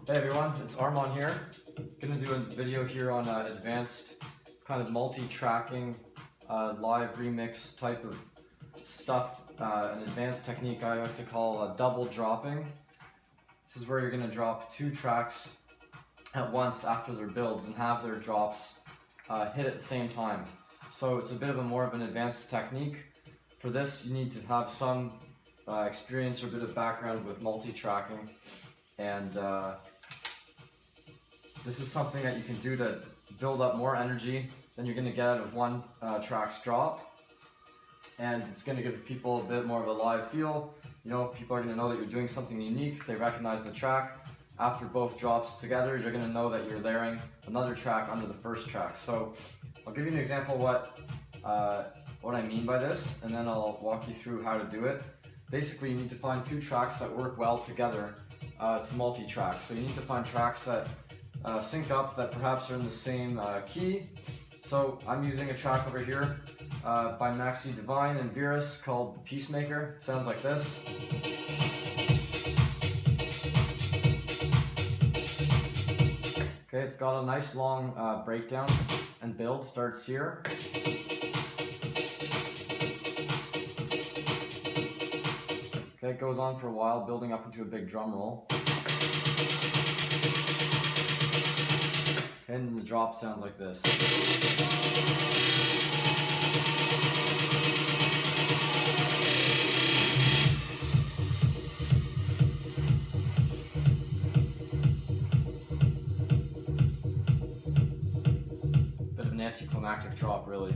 Hey everyone, it's Arman here. Gonna do a video here on advanced kind of multi-tracking live remix type of stuff, an advanced technique I like to call double dropping. This is where you're gonna drop two tracks at once after their builds and have their drops hit at the same time. So it's a bit of more of an advanced technique. For this you need to have some experience or a bit of background with multi-tracking, and this is something that you can do to build up more energy than you're going to get out of one track's drop, and it's going to give people a bit more of a live feel. You know, people are going to know that you're doing something unique. They recognize the track. After both drops together, you're going to know that you're layering another track under the first track. So I'll give you an example what I mean by this, and then I'll walk you through how to do it. Basically, you need to find two tracks that work well together to multi-track. So you need to find tracks that sync up, that perhaps are in the same key. So I'm using a track over here by Maxi Divine and Virus called The Peacemaker. It sounds like this. Okay, it's got a nice long breakdown and build, starts here. Okay, it goes on for a while, building up into a big drum roll. And the drop sounds like this. Bit of an anticlimactic drop, really.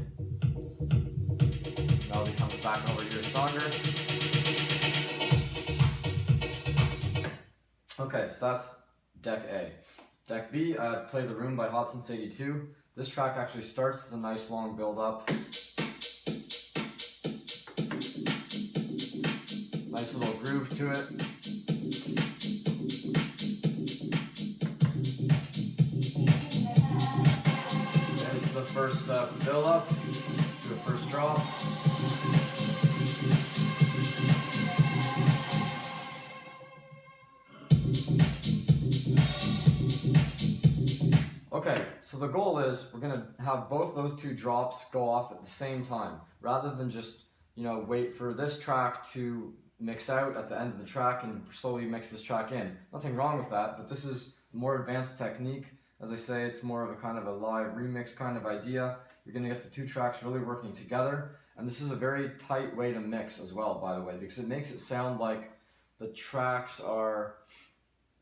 Melody comes back over here stronger. Okay, so that's deck A. Deck B, Play the Room by Hot Since 82. This track actually starts with a nice long build up. Nice little groove to it. This is the first build up to the first drop. Okay, so the goal is we're going to have both those two drops go off at the same time, rather than just, you know, wait for this track to mix out at the end of the track and slowly mix this track in. Nothing wrong with that, but this is a more advanced technique. As I say, it's more of a kind of a live remix kind of idea. You're going to get the two tracks really working together, and this is a very tight way to mix as well, by the way, because it makes it sound like the tracks are,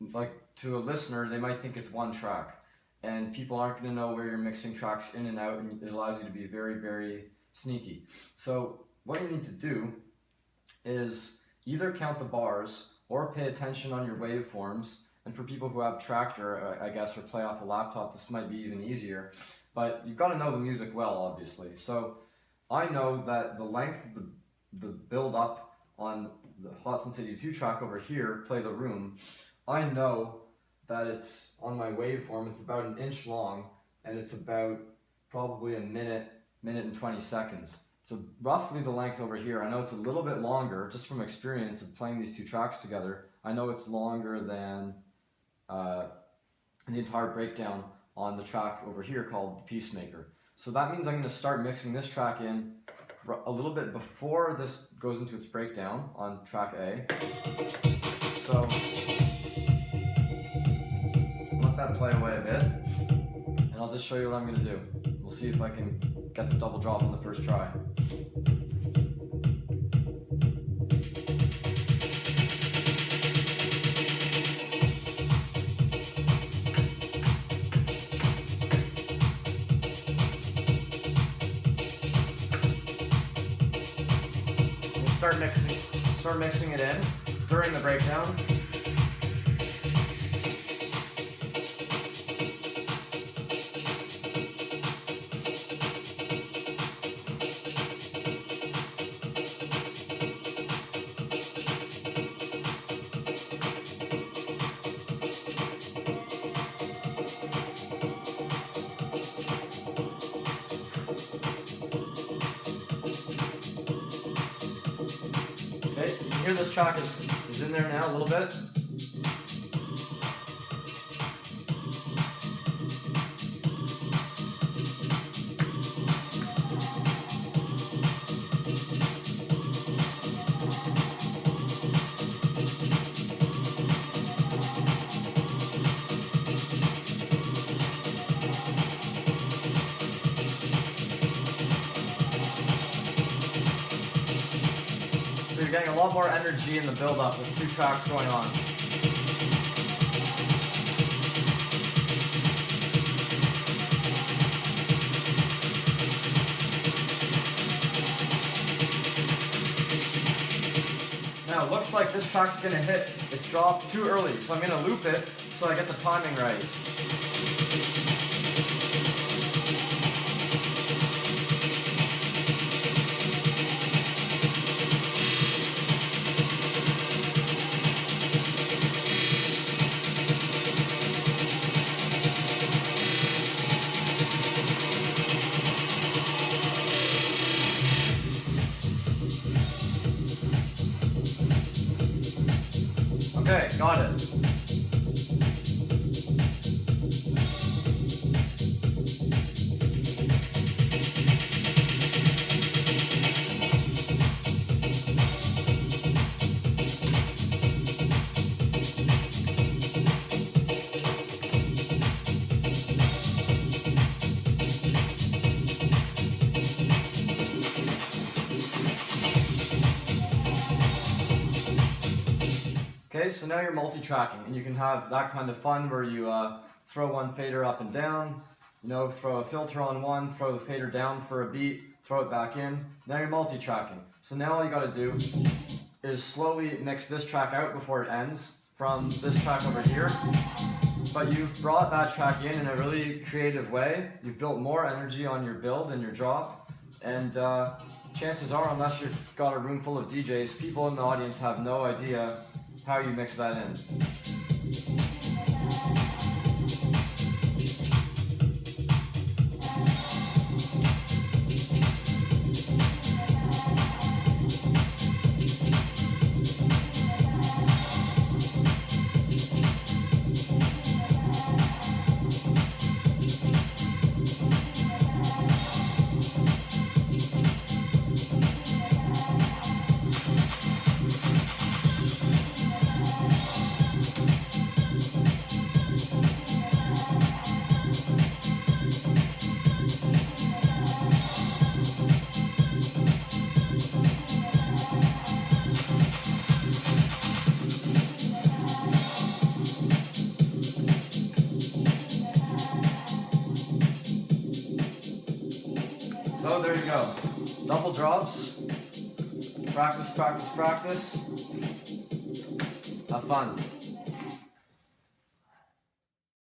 like, to a listener, they might think it's one track. And people aren't going to know where you're mixing tracks in and out, and it allows you to be very, very sneaky. So what you need to do is either count the bars or pay attention on your waveforms. And for people who have Tractor, I guess, or play off a laptop, this might be even easier. But you've got to know the music well, obviously. So I know that the length of the build-up on the Hot Since 82 track over here, Play the Room, I know that it's on my waveform, it's about an inch long, and it's about probably a minute and 20 seconds. So roughly the length over here. I know it's a little bit longer, just from experience of playing these two tracks together. I know it's longer than the entire breakdown on the track over here called The Peacemaker. So that means I'm going to start mixing this track in a little bit before this goes into its breakdown on track A. So that play away a bit, and I'll just show you what I'm going to do. We'll see if I can get the double drop on the first try. Start mixing it in during the breakdown. Okay, you hear this track is in there now a little bit. So you're getting a lot more energy in the build-up with 2 tracks going on. Now it looks like this track's gonna hit its drop too early, so I'm gonna loop it so I get the timing right. Okay, got it. Okay, so now you're multi-tracking, and you can have that kind of fun where you throw one fader up and down, you know, throw a filter on one, throw the fader down for a beat, throw it back in. Now you're multi-tracking. So now all you gotta do is slowly mix this track out before it ends from this track over here. But you've brought that track in a really creative way. You've built more energy on your build and your drop, and chances are, unless you've got a room full of DJs, people in the audience have no idea how you mix that in. So there you go. Double drops. Practice, practice, practice. Have fun.